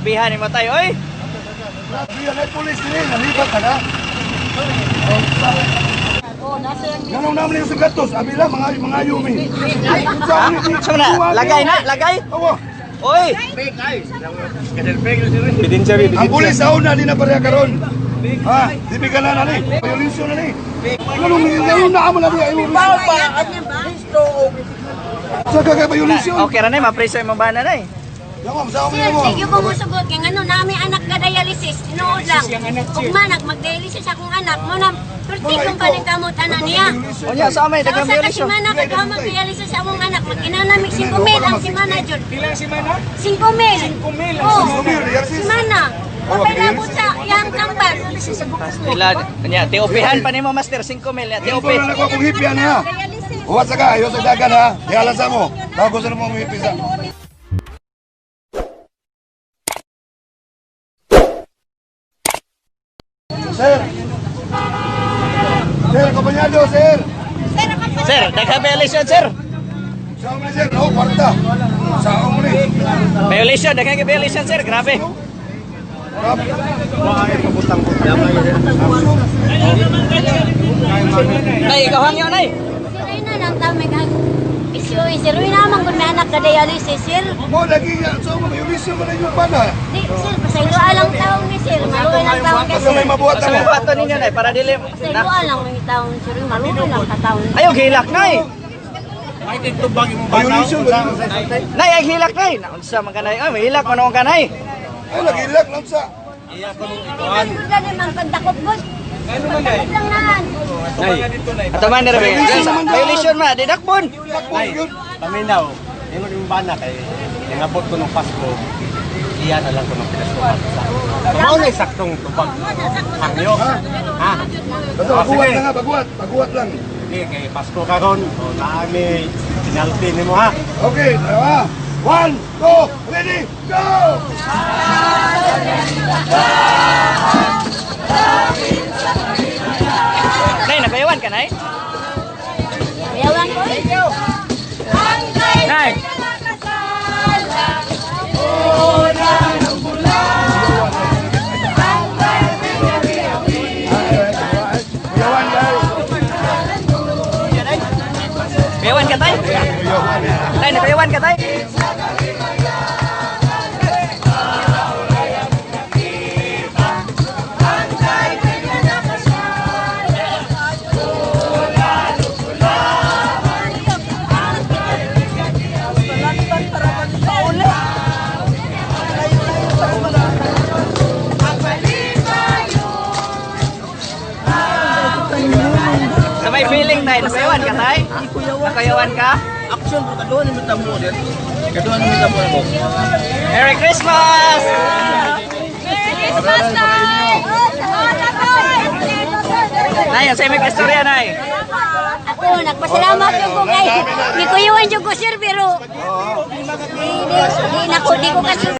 Bihan mo tayo, oy. Bihan ay pulis din, nalipat ka na. Ganong naman yung sagatos, abila mga yumi. Saan na? Lagay na, lagay. Oy. Ang pulis sa una, di na pareha karon. Ha, di bigala na ni. Violation na ni. Ganong na amo na di ayo. Sa kaka-violation. Okay ra na, ma-preso mo ba na nay? Sir, sige po mo sugot kay ano nami anak ka dialysis tinuod lang. Ug manag mag-dialysis akong anak mo na perti kung paning kamot ana niya. Onya sa may dagang Sa violation. semana ka mag-dialysis sa among anak magkinanamig 5,000 ang semana jud. Ilang semana? 5,000. 5,000 Oh, dialysis. semana. Kapay labot sa iyang tamban. Sila nya tiopihan pa nimo master 5,000 nya Ito tiopi. na ako kung hipian ha. Uwat sa ka, ayo sa dagan ha. Dihala sa mo. Bago sa mo hipisa. Sir. Sir, kapanyado, sir. Sir, dagang violation sir. Sa mo sir, no, kwarta. Sa mo ni. Violation, dagang violation sir. Grabe. Nay, ikaw hangyo nay. Sir na lang tami kag isyo sir uy naman kun may anak ka dialysis sir. Mo lagi sa mo violation man yung bana. Di sir pasaylo alang taon ni sir. Maluoy lang taon Kasi kasi. may mabuhat Sa mo. may pato ninyo nay para dili Pasaylo na. alang may taon sir. Maluoy lang ka taon. Ayaw hilak nay. Violation ba? Nay ay hilak nay. Naunsa man kanay? Ay, may hilak man kanay. Ay, nagilak lang sa. Ang ganda naman pagdakop good. Ano man lang naman. Ato man dere violation ma didakpon. Paminaw, yung yung bana kay nangabot ko ng Pasko, iya na lang ko ng pinasukan sa. Mao na saktong tubag. Hangyo. Ha? Basta baguhat lang ha, baguhat. Baguhat lang. Sige, kay Pasko karon, o naami penalty nimo ha. Okay, ha. 1, 2, ready, go! Nay nakayawan ka nay? Mayawan ko. Nay. Yawan guys. Kayawan ka tay? Nay nakayawan ka tay? Sa may feeling tay, nakayawan ka tay? Nakayawan ka? Action ko kaduan ni mitamo din. Kaduan ni mitamo mo. Merry Christmas! Christmas time! Nay, ang sa may kastorya nay. Ako, nagpasalamat yung ko kay. Di ko iwan yung ko sir, pero di ko kasi